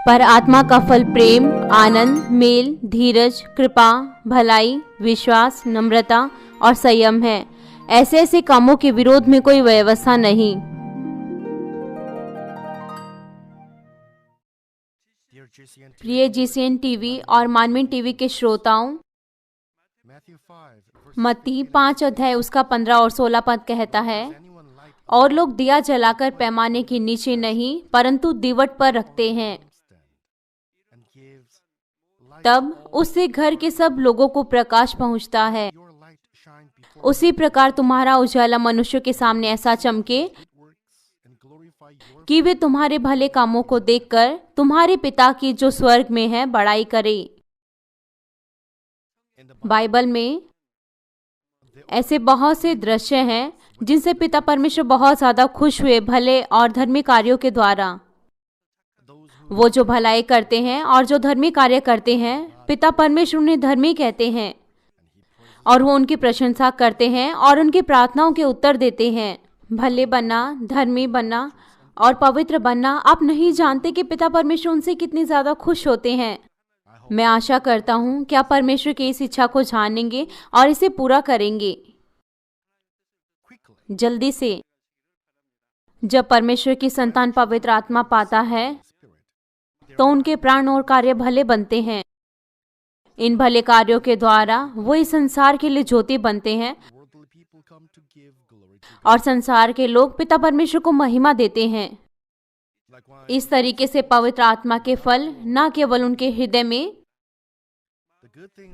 पर आत्मा का फल प्रेम, आनंद, मेल, धीरज, कृपा, भलाई, विश्वास, नम्रता और संयम है। ऐसे ऐसे कामों के विरोध में कोई व्यवस्था नहीं। प्रिय जीसीएन टीवी और मानवीन टीवी के श्रोताओं, मत्ती 5 अध्याय उसका 15 और 16 पद कहता है, और लोग दिया जलाकर पैमाने के नीचे नहीं परंतु दीवट पर रखते हैं, तब उससे घर के सब लोगों को प्रकाश पहुंचता है। उसी प्रकार तुम्हारा उजाला मनुष्य के सामने ऐसा चमके कि वे तुम्हारे भले कामों को देखकर तुम्हारे पिता की जो स्वर्ग में है बड़ाई करे। बाइबल में ऐसे बहुत से दृश्य हैं जिनसे पिता परमेश्वर बहुत ज्यादा खुश हुए भले और धर्मी कार्यों के द्वारा। वो जो भलाई करते हैं और जो धर्मी कार्य करते हैं, पिता परमेश्वर उन्हें धर्मी कहते हैं और वो उनकी प्रशंसा करते हैं और उनकी प्रार्थनाओं के उत्तर देते हैं। भले बनना, धर्मी बनना और पवित्र बनना, आप नहीं जानते कि पिता परमेश्वर उनसे कितनी ज्यादा खुश होते हैं। मैं आशा करता हूँ कि आप परमेश्वर की इस इच्छा को जानेंगे और इसे पूरा करेंगे जल्दी से। जब परमेश्वर की संतान पवित्र आत्मा पाता है तो उनके प्राण और कार्य भले बनते हैं। इन भले कार्यों के द्वारा वो इस संसार के लिए ज्योति बनते हैं और संसार के लोग पिता परमेश्वर को महिमा देते हैं। इस तरीके से पवित्र आत्मा के फल न केवल उनके हृदय में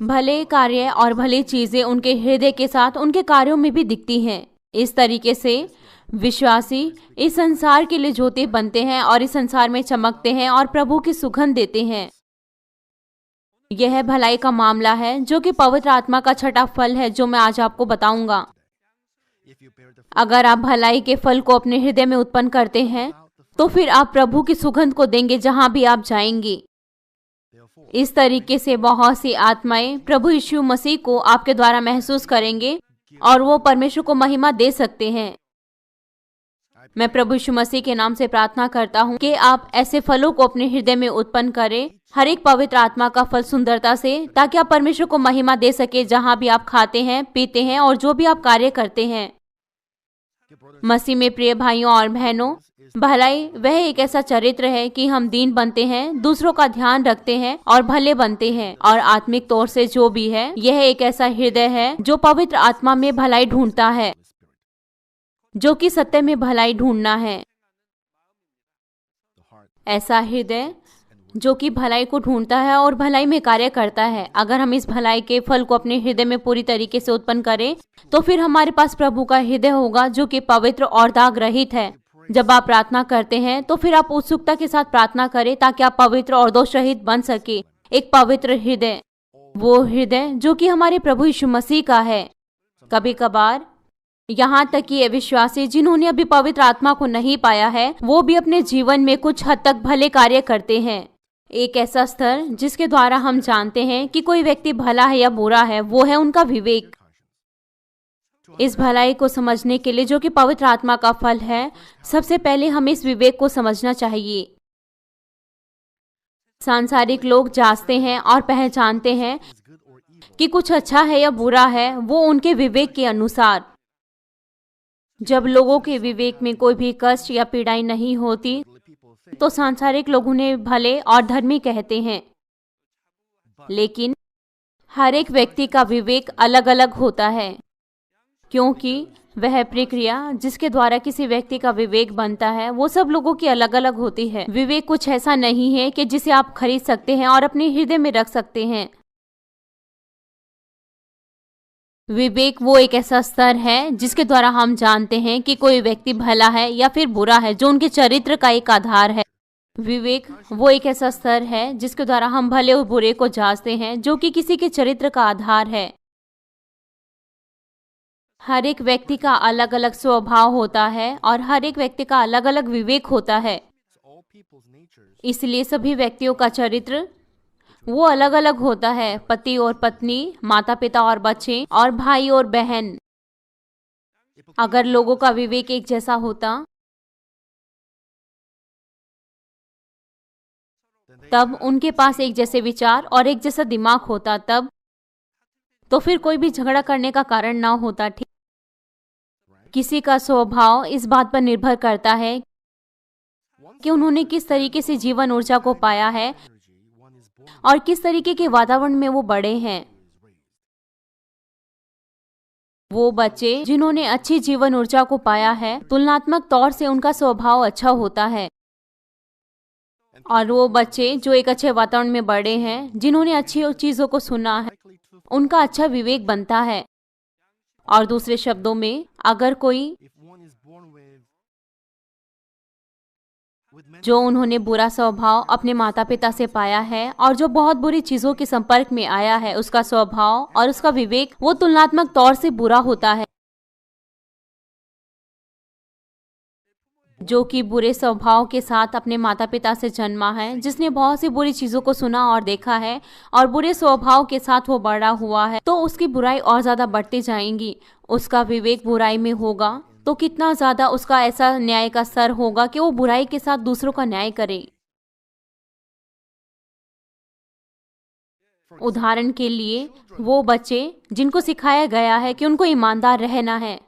भले कार्य और भली चीजें उनके हृदय के साथ उनके कार्यों में भी दिखती हैं। इस तरीके से विश्वासी इस संसार के लिए ज्योति बनते हैं और इस संसार में चमकते हैं और प्रभु की सुगंध देते हैं। यह भलाई का मामला है जो कि पवित्र आत्मा का छठा फल है जो मैं आज आपको बताऊंगा। अगर आप भलाई के फल को अपने हृदय में उत्पन्न करते हैं तो फिर आप प्रभु की सुगंध को देंगे जहां भी आप जाएंगे। इस तरीके से बहुत सी आत्माएं प्रभु यीशु मसीह को आपके द्वारा महसूस करेंगे और वो परमेश्वर को महिमा दे सकते हैं। मैं प्रभु यीशु मसीह के नाम से प्रार्थना करता हूँ कि आप ऐसे फलों को अपने हृदय में उत्पन्न करें, हर एक पवित्र आत्मा का फल सुंदरता से, ताकि आप परमेश्वर को महिमा दे सके जहां भी आप खाते हैं, पीते हैं और जो भी आप कार्य करते हैं। मसीह में प्रिय भाइयों और बहनों, भलाई वह एक ऐसा चरित्र है कि हम दीन बनते हैं, दूसरों का ध्यान रखते हैं और भले बनते हैं। और आत्मिक तौर से जो भी है, यह एक ऐसा हृदय है जो पवित्र आत्मा में भलाई ढूंढता है, जो कि सत्य में भलाई ढूंढना है। ऐसा हृदय जो कि भलाई को ढूंढता है और भलाई में कार्य करता है। अगर हम इस भलाई के फल को अपने हृदय में पूरी तरीके से उत्पन्न करें तो फिर हमारे पास प्रभु का हृदय होगा जो कि पवित्र और दाग रहित है। जब आप प्रार्थना करते हैं तो फिर आप उत्सुकता के साथ प्रार्थना करें ताकि आप पवित्र और दोष रहित बन सके। एक पवित्र हृदय, वो हृदय जो कि हमारे प्रभु यीशु मसीह का है। कभी कभार यहाँ तक कि ये विश्वासी जिन्होंने अभी पवित्र आत्मा को नहीं पाया है, वो भी अपने जीवन में कुछ हद तक भले कार्य करते हैं। एक ऐसा स्तर जिसके द्वारा हम जानते हैं कि कोई व्यक्ति भला है या बुरा है, वो है उनका विवेक। इस भलाई को समझने के लिए जो कि पवित्र आत्मा का फल है, सबसे पहले हमें इस विवेक को समझना चाहिए। सांसारिक लोग जांचते हैं और पहचानते हैं कि कुछ अच्छा है या बुरा है, वो उनके विवेक के अनुसार। जब लोगों के विवेक में कोई भी कष्ट या पीड़ाई नहीं होती तो सांसारिक लोग उन्हें भले और धर्मी कहते हैं। लेकिन हर एक व्यक्ति का विवेक अलग अलग होता है, क्योंकि वह प्रक्रिया जिसके द्वारा किसी व्यक्ति का विवेक बनता है वो सब लोगों की अलग अलग होती है। विवेक कुछ ऐसा नहीं है कि जिसे आप खरीद सकते हैं और अपने हृदय में रख सकते हैं। विवेक वो एक ऐसा स्तर है जिसके द्वारा हम जानते हैं कि कोई व्यक्ति भला है या फिर बुरा है, जो उनके चरित्र का एक आधार है। विवेक वो एक ऐसा स्तर है जिसके द्वारा हम भले और बुरे को जांचते हैं, जो कि किसी के चरित्र का आधार है। हर एक व्यक्ति का अलग अलग स्वभाव होता है और हर एक व्यक्ति का अलग अलग विवेक होता है। इसलिए सभी व्यक्तियों का चरित्र वो अलग अलग होता है। पति और पत्नी, माता पिता और बच्चे और भाई और बहन। अगर लोगों का विवेक एक जैसा होता तब उनके पास एक जैसे विचार और एक जैसा दिमाग होता, तब तो फिर कोई भी झगड़ा करने का कारण ना होता। ठीक, किसी का स्वभाव इस बात पर निर्भर करता है कि उन्होंने किस तरीके से जीवन ऊर्जा को पाया है और किस तरीके के वातावरण में वो बड़े हैं। वो बच्चे जिन्होंने अच्छी जीवन ऊर्जा को पाया है, तुलनात्मक तौर से उनका स्वभाव अच्छा होता है। और वो बच्चे जो एक अच्छे वातावरण में बड़े हैं, जिन्होंने अच्छी चीजों को सुना है, उनका अच्छा विवेक बनता है। और दूसरे शब्दों में, अगर कोई जो उन्होंने बुरा स्वभाव अपने माता पिता से पाया है और जो बहुत बुरी चीजों के संपर्क में आया है, उसका स्वभाव और उसका विवेक वो तुलनात्मक तौर से बुरा होता है। जो कि बुरे स्वभाव के साथ अपने माता पिता से जन्मा है, जिसने बहुत सी बुरी चीजों को सुना और देखा है और बुरे स्वभाव के साथ वो बड़ा हुआ है, तो उसकी बुराई और ज्यादा बढ़ती जाएंगी। उसका विवेक बुराई में होगा तो कितना ज्यादा उसका ऐसा न्याय का स्तर होगा कि वो बुराई के साथ दूसरों का न्याय करे। उदाहरण के लिए, वो बच्चे जिनको सिखाया गया है कि उनको ईमानदार रहना है,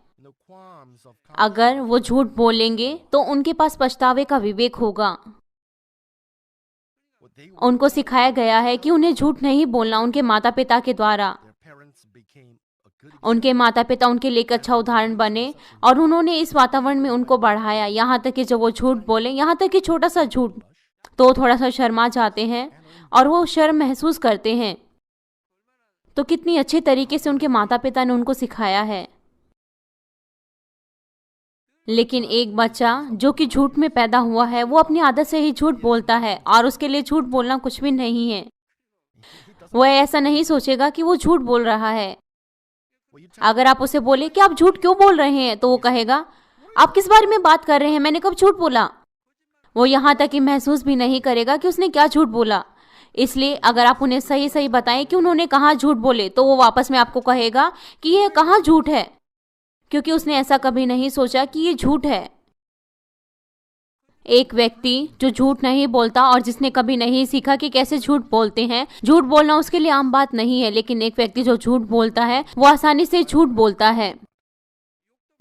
अगर वो झूठ बोलेंगे तो उनके पास पछतावे का विवेक होगा। उनको सिखाया गया है कि उन्हें झूठ नहीं बोलना उनके माता पिता के द्वारा। उनके माता पिता उनके लिए एक अच्छा उदाहरण बने और उन्होंने इस वातावरण में उनको बढ़ाया, यहाँ तक कि जब वो झूठ बोले, यहाँ तक कि छोटा सा झूठ, तो थोड़ा सा शर्मा जाते हैं और वो शर्म महसूस करते हैं। तो कितनी अच्छे तरीके से उनके माता पिता ने उनको सिखाया है। लेकिन एक बच्चा जो कि झूठ में पैदा हुआ है, वो अपनी आदत से ही झूठ बोलता है और उसके लिए झूठ बोलना कुछ भी नहीं है। वो ऐसा नहीं सोचेगा कि वो झूठ बोल रहा है। अगर आप उसे बोले कि आप झूठ क्यों बोल रहे हैं, तो वो कहेगा, आप किस बारे में बात कर रहे हैं, मैंने कब झूठ बोला। वो यहाँ तक कि महसूस भी नहीं करेगा कि उसने क्या झूठ बोला। इसलिए अगर आप उन्हें सही सही बताएं कि उन्होंने कहाँ झूठ बोले, तो वो वापस में आपको कहेगा कि यह कहाँ झूठ है, क्योंकि उसने ऐसा कभी नहीं सोचा कि ये झूठ है। एक व्यक्ति जो झूठ नहीं बोलता और जिसने कभी नहीं सीखा कि कैसे झूठ बोलते हैं, झूठ बोलना उसके लिए आम बात नहीं है। लेकिन एक व्यक्ति जो झूठ बोलता है, वो आसानी से झूठ बोलता है।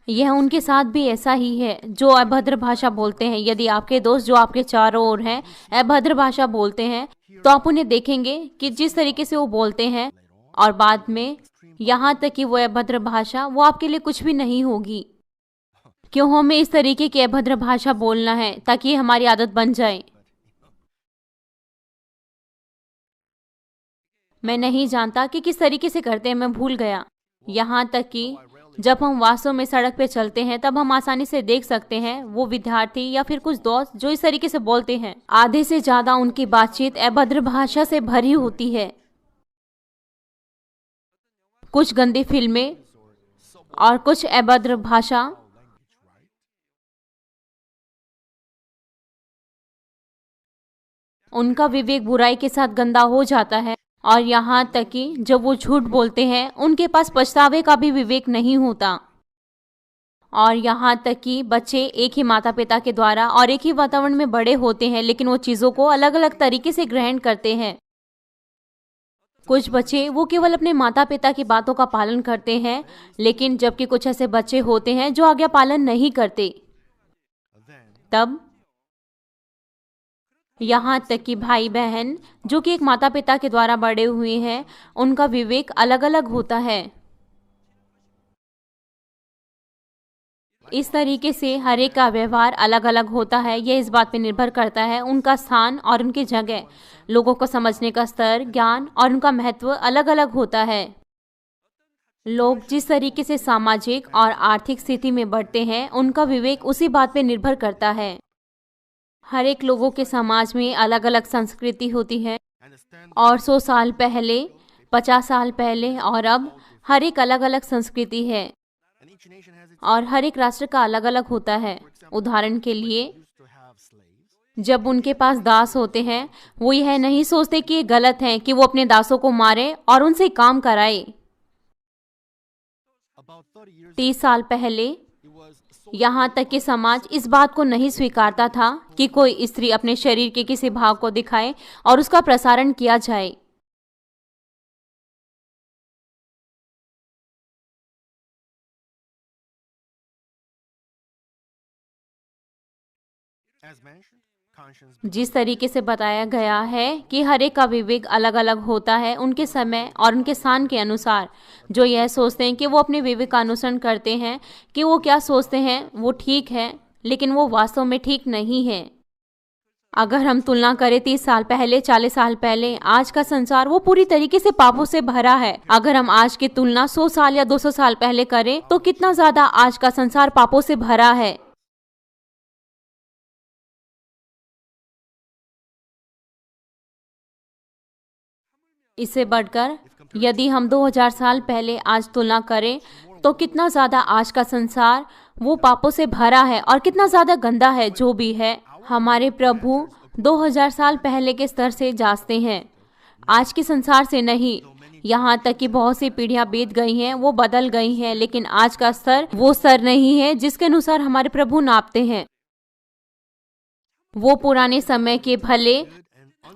यह उनके साथ भी ऐसा ही है जो अभद्र भाषा बोलते हैं। यदि आपके दोस्त जो आपके चारों ओर हैं अभद्र भाषा बोलते हैं, तो आप उन्हें देखेंगे कि जिस तरीके से वो बोलते हैं, और बाद में यहाँ तक कि वो अभद्र भाषा वो आपके लिए कुछ भी नहीं होगी। क्यों हमें इस तरीके की अभद्र भाषा बोलना है, ताकि हमारी आदत बन जाए। मैं नहीं जानता कि किस तरीके से करते हैं, मैं भूल गया। यहाँ तक कि जब हम वास्तव में सड़क पे चलते हैं, तब हम आसानी से देख सकते हैं वो विद्यार्थी या फिर कुछ दोस्त जो इस तरीके से बोलते हैं। आधे से ज्यादा उनकी बातचीत अभद्र भाषा से भरी होती है। कुछ गंदी फिल्में और कुछ अभद्र भाषा। उनका विवेक बुराई के साथ गंदा हो जाता है, और यहाँ तक कि जब वो झूठ बोलते हैं, उनके पास पछतावे का भी विवेक नहीं होता। और यहाँ तक कि बच्चे एक ही माता पिता के द्वारा और एक ही वातावरण में बड़े होते हैं, लेकिन वो चीज़ों को अलग अलग तरीके से ग्रहण करते हैं। कुछ बच्चे वो केवल अपने माता पिता की बातों का पालन करते हैं, लेकिन जबकि कुछ ऐसे बच्चे होते हैं जो आज्ञा पालन नहीं करते। तब यहाँ तक कि भाई बहन जो कि एक माता पिता के द्वारा बड़े हुए हैं, उनका विवेक अलग अलग होता है। इस तरीके से हर एक का व्यवहार अलग अलग होता है। यह इस बात पर निर्भर करता है उनका स्थान और उनकी जगह। लोगों को समझने का स्तर, ज्ञान और उनका महत्व अलग अलग होता है। लोग जिस तरीके से सामाजिक और आर्थिक स्थिति में बढ़ते हैं, उनका विवेक उसी बात पर निर्भर करता है। हर एक लोगों के समाज में अलग अलग संस्कृति होती है, और 100 साल पहले, 50 साल पहले और अब हर एक अलग अलग संस्कृति है, और हर एक राष्ट्र का अलग अलग होता है। उदाहरण के लिए, जब उनके पास दास होते हैं, वो यह नहीं सोचते कि ये गलत है कि वो अपने दासों को मारे और उनसे काम कराए। 30 साल पहले यहाँ तक कि समाज इस बात को नहीं स्वीकारता था कि कोई स्त्री अपने शरीर के किसी भाग को दिखाए और उसका प्रसारण किया जाए। जिस तरीके से बताया गया है कि हर एक का विवेक अलग अलग होता है, उनके समय और उनके स्थान के अनुसार। जो यह सोचते हैं कि वो अपने विवेक का अनुसरण करते हैं, कि वो क्या सोचते हैं वो ठीक है, लेकिन वो वास्तव में ठीक नहीं है। अगर हम तुलना करें 30 साल पहले, 40 साल पहले, आज का संसार वो पूरी तरीके से पापों से भरा है। अगर हम आज की तुलना 100 साल या 200 साल पहले करें तो कितना ज्यादा आज का संसार पापों से भरा है। इससे बढ़कर यदि हम 2000 साल पहले आज तुलना करें तो कितना ज्यादा आज का संसार वो पापों से भरा है और कितना ज्यादा गंदा है। जो भी है, हमारे प्रभु 2000 साल पहले के स्तर से जांचते हैं, आज के संसार से नहीं। यहाँ तक कि बहुत सी पीढ़ियां बीत गई हैं, वो बदल गई हैं, लेकिन आज का स्तर वो स्तर नहीं है जिसके अनुसार हमारे प्रभु नापते हैं। वो पुराने समय के भले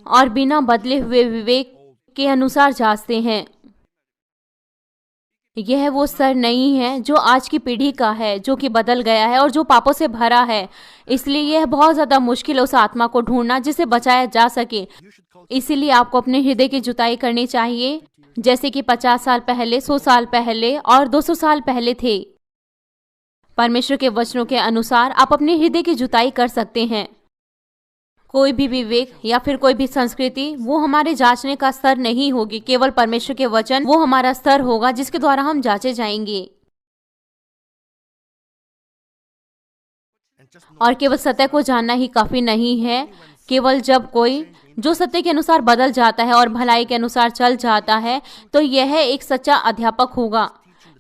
और बिना बदले हुए विवेक के अनुसार जांचते हैं। यह वो स्तर नहीं है जो आज की पीढ़ी का है, जो कि बदल गया है और जो पापों से भरा है। इसलिए यह बहुत ज्यादा मुश्किल है उस आत्मा को ढूंढना जिसे बचाया जा सके। इसीलिए आपको अपने हृदय की जुताई करनी चाहिए, जैसे कि 50 साल पहले, 100 साल पहले और 200 साल पहले थे। परमेश्वर के वचनों के अनुसार आप अपने हृदय की जुताई कर सकते हैं। कोई भी विवेक या फिर कोई भी संस्कृति वो हमारे जांचने का स्तर नहीं होगी। केवल परमेश्वर के वचन वो हमारा स्तर होगा जिसके द्वारा हम जांचे जाएंगे। और केवल सत्य को जानना ही काफी नहीं है। केवल जब कोई जो सत्य के अनुसार बदल जाता है और भलाई के अनुसार चल जाता है तो यह एक सच्चा अध्यापक होगा।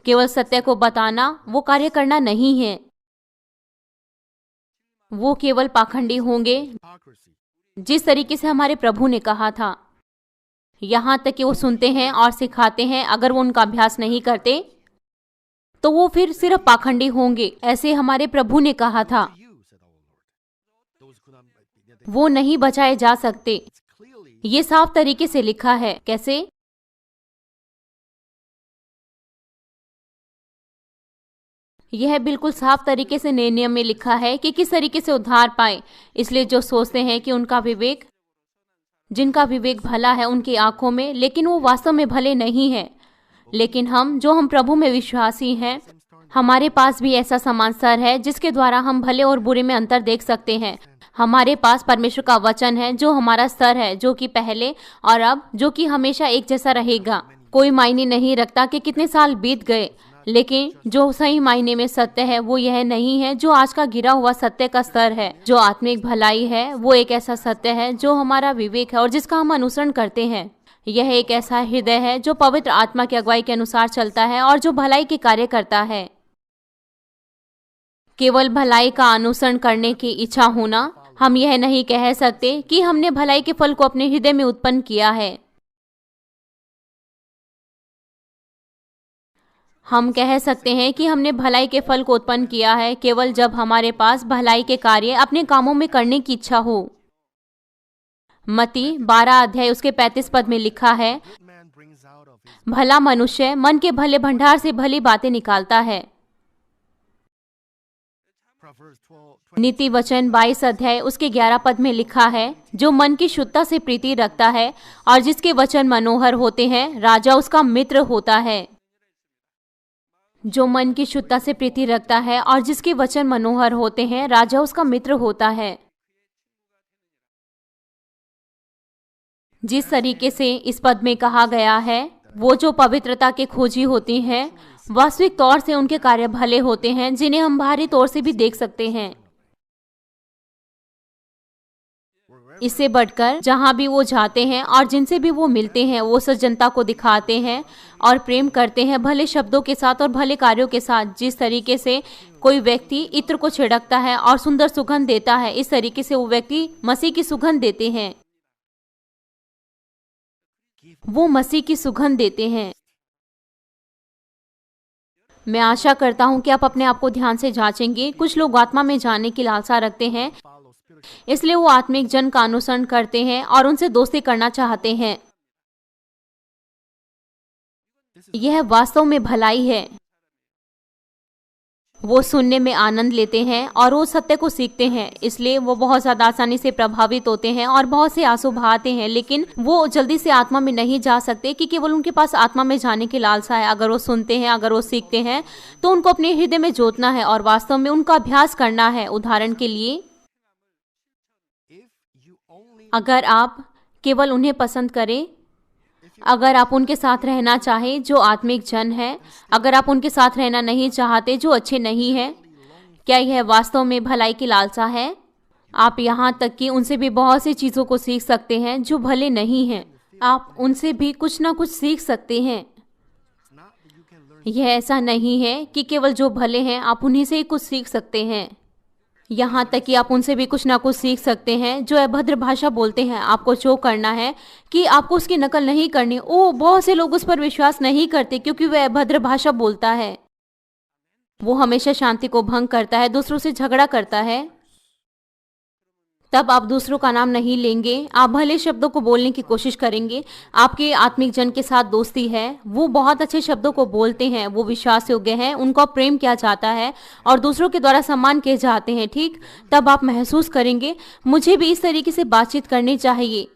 केवल सत्य को बताना वो कार्य करना नहीं है। वो केवल पाखंडी होंगे, जिस तरीके से हमारे प्रभु ने कहा था। यहाँ तक कि वो सुनते हैं और सिखाते हैं, अगर वो उनका अभ्यास नहीं करते तो वो फिर सिर्फ पाखंडी होंगे। ऐसे हमारे प्रभु ने कहा था। वो नहीं बचाए जा सकते। ये साफ तरीके से लिखा है। कैसे? यह बिल्कुल साफ तरीके से नए नियम में लिखा है कि किस तरीके से उद्धार पाए। इसलिए जो सोचते हैं कि उनका विवेक, जिनका विवेक भला है उनकी आंखों में, लेकिन वो वास्तव में भले नहीं है। लेकिन हम प्रभु में विश्वासी हैं, हमारे पास भी ऐसा समान स्तर है जिसके द्वारा हम भले और बुरे में अंतर देख सकते हैं। हमारे पास परमेश्वर का वचन है जो हमारा स्तर है, जो कि पहले और अब, जो कि हमेशा एक जैसा रहेगा। कोई मायने नहीं रखता कि कितने साल बीत गए, लेकिन जो सही मायने में सत्य है वो यह नहीं है जो आज का गिरा हुआ सत्य का स्तर है। जो आत्मिक भलाई है वो एक ऐसा सत्य है जो हमारा विवेक है और जिसका हम अनुसरण करते हैं। यह एक ऐसा हृदय है जो पवित्र आत्मा की अगुवाई के अनुसार चलता है और जो भलाई के कार्य करता है। केवल भलाई का अनुसरण करने की इच्छा होना, हम यह नहीं कह सकते कि हमने भलाई के फल को अपने हृदय में उत्पन्न किया है। हम कह सकते हैं कि हमने भलाई के फल को उत्पन्न किया है केवल जब हमारे पास भलाई के कार्य अपने कामों में करने की इच्छा हो। मत्ती 12 अध्याय उसके 35 पद में लिखा है, भला मनुष्य मन के भले भंडार से भली बातें निकालता है। नीति वचन 22 अध्याय उसके 11 पद में लिखा है, जो मन की शुद्धता से प्रीति रखता है और जिसके वचन मनोहर होते हैं, राजा उसका मित्र होता है। जो मन की शुद्धता से प्रीति रखता है और जिसके वचन मनोहर होते हैं, राजा उसका मित्र होता है। जिस तरीके से इस पद में कहा गया है, वो जो पवित्रता के खोजी होती हैं, वास्तविक तौर से उनके कार्य भले होते हैं, जिन्हें हम बाहरी तौर से भी देख सकते हैं। इससे बढ़कर जहां भी वो जाते हैं और जिनसे भी वो मिलते हैं, वो सज्जनता को दिखाते हैं और प्रेम करते हैं, भले शब्दों के साथ और भले कार्यों के साथ। जिस तरीके से कोई व्यक्ति इत्र को छिड़कता है और सुंदर सुगंध देता है, इस तरीके से वो व्यक्ति मसीह की सुगंध देते हैं। वो मसीह की सुगंध देते हैं। मैं आशा करता हूँ कि आप अपने आप को ध्यान से जांचेंगे। कुछ लोग आत्मा में जाने की लालसा रखते हैं, इसलिए वो आत्मिक जन का अनुसरण करते हैं और उनसे दोस्ती करना चाहते हैं। यह वास्तव में भलाई है। वो सुनने में आनंद लेते हैं और वो सत्य को सीखते हैं, इसलिए वो बहुत ज़्यादा आसानी से प्रभावित होते हैं और बहुत से आंसू बहाते हैं, लेकिन वो जल्दी से आत्मा में नहीं जा सकते कि केवल उनके पास आत्मा में जाने की लालसा है। अगर वो सुनते हैं, अगर वो सीखते हैं, तो उनको अपने हृदय में जोतना है और वास्तव में उनका अभ्यास करना है। उदाहरण के लिए, अगर आप केवल उन्हें पसंद करें, अगर आप उनके साथ रहना चाहें जो आत्मिक जन है, अगर आप उनके साथ रहना नहीं चाहते जो अच्छे नहीं हैं, क्या यह वास्तव में भलाई की लालसा है? आप यहाँ तक कि उनसे भी बहुत सी चीज़ों को सीख सकते हैं जो भले नहीं हैं। आप उनसे भी कुछ ना कुछ सीख सकते हैं। यह ऐसा नहीं है कि केवल जो भले हैं आप उन्हीं से ही कुछ सीख सकते हैं। यहाँ तक कि आप उनसे भी कुछ ना कुछ सीख सकते हैं जो अभद्र भाषा बोलते हैं। आपको जो करना है कि आपको उसकी नकल नहीं करनी। बहुत से लोग उस पर विश्वास नहीं करते क्योंकि वह अभद्र भाषा बोलता है। वो हमेशा शांति को भंग करता है, दूसरों से झगड़ा करता है। तब आप दूसरों का नाम नहीं लेंगे, आप भले शब्दों को बोलने की कोशिश करेंगे। आपके आत्मिक जन के साथ दोस्ती है, वो बहुत अच्छे शब्दों को बोलते हैं, वो विश्वास योग्य हैं, उनको प्रेम किया जाता है और दूसरों के द्वारा सम्मान किए जाते हैं। ठीक, तब आप महसूस करेंगे मुझे भी इस तरीके से बातचीत करनी चाहिए।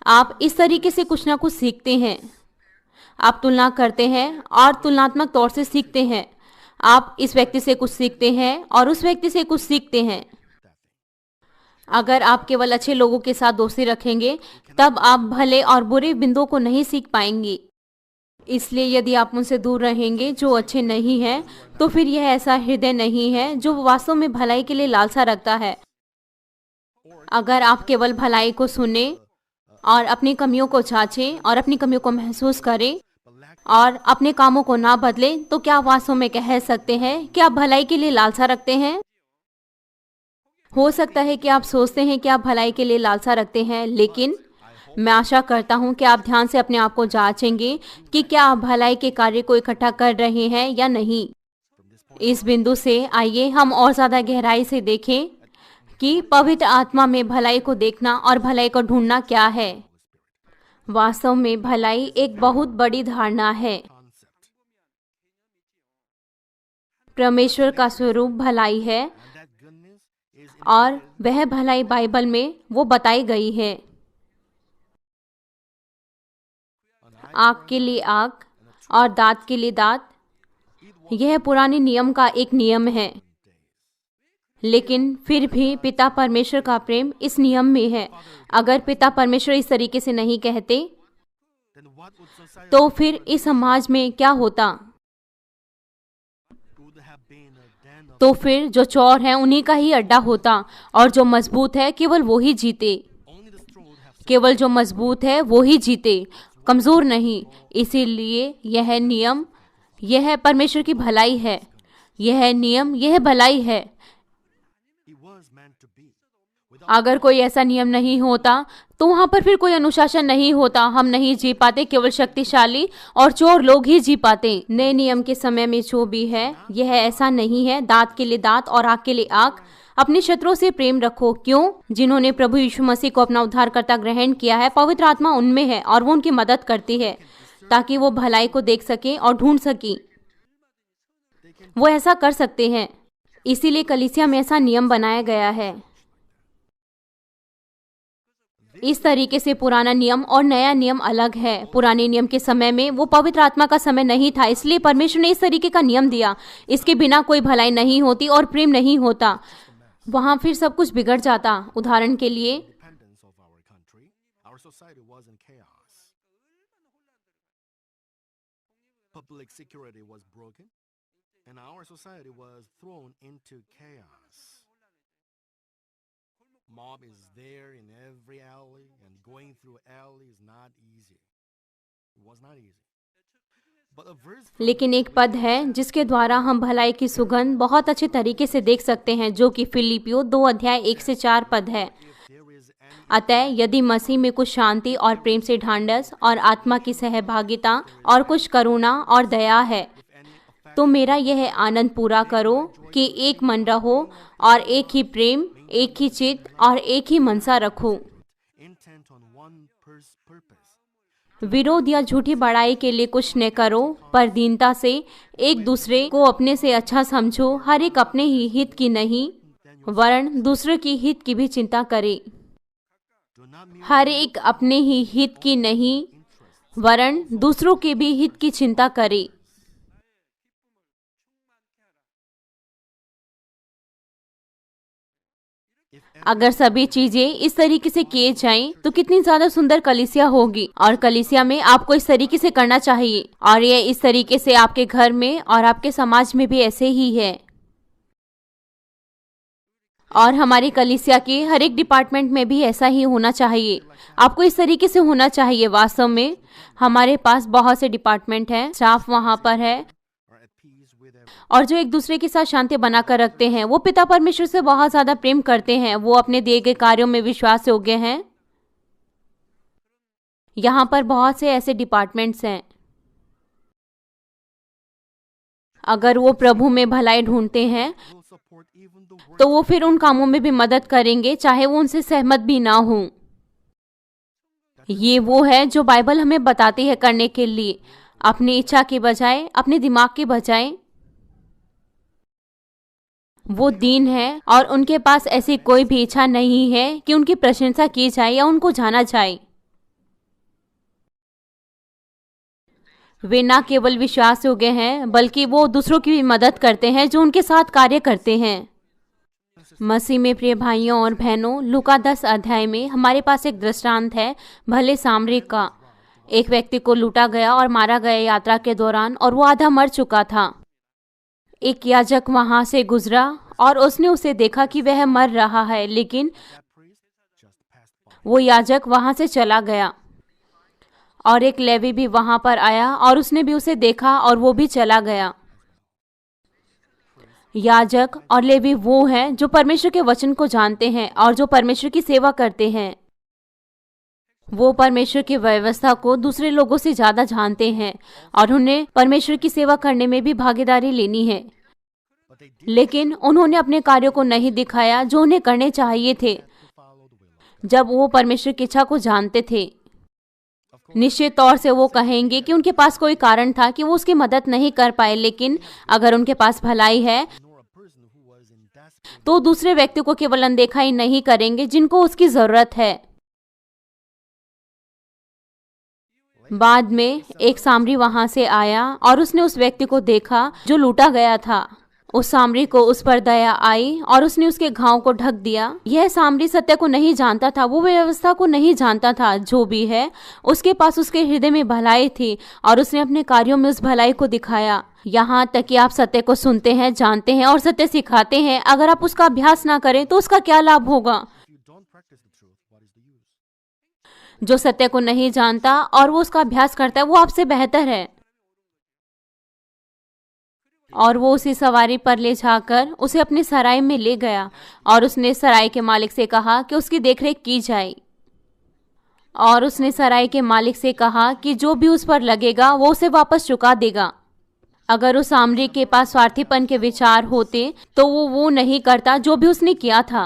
आप इस तरीके से कुछ ना कुछ सीखते हैं। आप तुलना करते हैं और तुलनात्मक तौर से सीखते हैं। आप इस व्यक्ति से कुछ सीखते हैं और उस व्यक्ति से कुछ सीखते हैं। अगर आप केवल अच्छे लोगों के साथ दोस्ती रखेंगे, तब आप भले और बुरे बिंदुओं को नहीं सीख पाएंगे। इसलिए यदि आप उनसे दूर रहेंगे जो अच्छे नहीं हैं, तो फिर यह ऐसा हृदय नहीं है जो वास्तव में भलाई के लिए लालसा रखता है। अगर आप केवल भलाई को सुने और अपनी कमियों को जांचें और अपनी कमियों को महसूस करें और अपने कामों को ना बदलें, तो क्या आप वास्तव में कह सकते हैं कि आप भलाई के लिए लालसा रखते हैं? हो सकता है कि आप सोचते हैं कि आप भलाई के लिए लालसा रखते हैं, लेकिन मैं आशा करता हूं कि आप ध्यान से अपने आप को जांचेंगे कि क्या आप भलाई के कार्य को इकट्ठा कर रहे हैं या नहीं। इस बिंदु से आइए हम और ज़्यादा गहराई से देखें कि पवित्र आत्मा में भलाई को देखना और भलाई को ढूंढना क्या है। वास्तव में भलाई एक बहुत बड़ी धारणा है। परमेश्वर का स्वरूप भलाई है और वह भलाई बाइबल में वो बताई गई है। आँख के लिए आँख और दांत के लिए दांत, यह पुराने नियम का एक नियम है, लेकिन फिर भी पिता परमेश्वर का प्रेम इस नियम में है। अगर पिता परमेश्वर इस तरीके से नहीं कहते, तो फिर इस समाज में क्या होता? तो फिर जो चोर है उन्हीं का ही अड्डा होता और जो मजबूत है केवल वो ही जीते। केवल जो मजबूत है वो ही जीते, कमजोर नहीं। इसीलिए यह नियम, यह परमेश्वर की भलाई है। यह नियम, यह भलाई है। अगर कोई ऐसा नियम नहीं होता तो वहां पर फिर कोई अनुशासन नहीं होता। हम नहीं जी पाते, केवल शक्तिशाली और चोर लोग ही जी पाते। नए नियम के समय में जो भी है, यह ऐसा नहीं है। दांत के लिए दांत और आंख के लिए आंख। अपने शत्रुओं से प्रेम रखो। क्यों? जिन्होंने प्रभु यीशु मसीह को अपना उद्धारकर्ता ग्रहण किया है, पवित्र आत्मा उनमें है और वो उनकी मदद करती है ताकि वो भलाई को देख सके और ढूंढ सके। वो ऐसा कर सकते हैं। इसीलिए कलीसिया में ऐसा नियम बनाया गया है। इस तरीके से पुराना नियम और नया नियम अलग है। पुराने नियम के समय में वो पवित्र आत्मा का समय नहीं था, इसलिए परमेश्वर ने इस तरीके का नियम दिया। इसके बिना कोई भलाई नहीं होती और प्रेम नहीं होता। वहां फिर सब कुछ बिगड़ जाता। उदाहरण के लिए, Mob is there in every alley, and going through alley is not easy. It was not easy. But a verse लेकिन एक पद है जिसके द्वारा हम भलाई की सुगंध बहुत अच्छे तरीके से देख सकते हैं, जो कि फिलिपियो 2:1-4 पद है। अतः यदि मसीह में कुछ शांति और प्रेम से ढांढस और आत्मा की सहभागिता और कुछ करुणा और दया है, तो मेरा यह आनंद पूरा करो कि एक मन रहो और एक ही प्रेम, एक ही चित्त और एक ही मनसा रखो। intent on one purpose. विरोध या झूठी बड़ाई के लिए कुछ न करो, पर दीनता से एक दूसरे को अपने से अच्छा समझो। हर एक अपने ही हित की नहीं वरन दूसरे की हित की भी चिंता करे। Do not merely हर एक अपने ही हित की नहीं वरन दूसरों के भी हित की चिंता करे। अगर सभी चीजें इस तरीके से किए जाएं तो कितनी ज्यादा सुंदर कलीसिया होगी। और कलीसिया में आपको इस तरीके से करना चाहिए, और ये इस तरीके से आपके घर में और आपके समाज में भी ऐसे ही है। और हमारी कलीसिया के हर एक डिपार्टमेंट में भी ऐसा ही होना चाहिए। आपको इस तरीके से होना चाहिए। वास्तव में हमारे पास बहुत से डिपार्टमेंट हैं, स्टाफ वहाँ पर है, are at peace with everyone. और जो एक दूसरे के साथ शांति बनाकर रखते हैं। वो पिता परमेश्वर से बहुत ज्यादा प्रेम करते हैं। वो अपने दिए गए कार्यों में विश्वास योग्य हैं। यहाँ पर बहुत से ऐसे डिपार्टमेंट्स हैं। अगर वो प्रभु में भलाई ढूंढते हैं Will support even the work तो वो फिर उन कामों में भी मदद करेंगे चाहे वो उनसे सहमत भी ना हो। ये वो है जो बाइबल हमें बताती है करने के लिए, अपनी इच्छा के बजाय, अपने दिमाग के बजाय। वो दीन है और उनके पास ऐसी कोई भी इच्छा नहीं है कि उनकी प्रशंसा की जाए या उनको जाना जाए। वे न केवल विश्वास योग्य हैं बल्कि वो दूसरों की भी मदद करते हैं जो उनके साथ कार्य करते हैं। मसीह में प्रिय भाइयों और बहनों, लूका 10 अध्याय में हमारे पास एक दृष्टांत है भले सामरिक का। एक व्यक्ति को लूटा गया और मारा गया यात्रा के दौरान, और वो आधा मर चुका था। एक याजक वहां से गुजरा और उसने उसे देखा कि वह मर रहा है, लेकिन that priest just passed by. वो याजक वहां से चला गया। और एक लेवी भी वहां पर आया और उसने भी उसे देखा और वो भी चला गया। याजक और लेवी वो हैं जो परमेश्वर के वचन को जानते हैं और जो परमेश्वर की सेवा करते हैं। वो परमेश्वर की व्यवस्था को दूसरे लोगों से ज्यादा जानते हैं और उन्हें परमेश्वर की सेवा करने में भी भागीदारी लेनी है। But they did लेकिन उन्होंने अपने कार्यों को नहीं दिखाया जो उन्हें करने चाहिए थे to follow the will of जब वो परमेश्वर की इच्छा को जानते थे। निश्चित तौर से वो कहेंगे कि उनके पास कोई कारण था कि वो उसकी मदद नहीं कर पाए, लेकिन अगर उनके पास भलाई है God, nor a person who was in desperate तो दूसरे व्यक्ति को केवल अनदेखा ही नहीं करेंगे जिनको उसकी जरूरत है। बाद में एक सामरी वहां से आया और उसने उस व्यक्ति को देखा जो लूटा गया था। उस सामरी को उस पर दया आई और उसने उसके घाव को ढक दिया। यह सामरी सत्य को नहीं जानता था, वो व्यवस्था को नहीं जानता था। जो भी है, उसके पास उसके हृदय में भलाई थी और उसने अपने कार्यों में उस भलाई को दिखाया। यहाँ तक कि आप सत्य को सुनते हैं, जानते हैं और सत्य सिखाते हैं, अगर आप उसका अभ्यास ना करें तो उसका क्या लाभ होगा। if you don't practice the truth, what is the use? जो सत्य को नहीं जानता और वो उसका अभ्यास करता है, वो आपसे बेहतर है। और वो उसी सवारी पर ले जाकर उसे अपने सराय में ले गया और उसने सराय के मालिक से कहा कि उसकी देखरेख की जाए। और उसने सराय के मालिक से कहा कि जो भी उस पर लगेगा वो उसे वापस चुका देगा। अगर उस सामरी के पास स्वार्थीपन के विचार होते तो वो नहीं करता जो भी उसने किया था।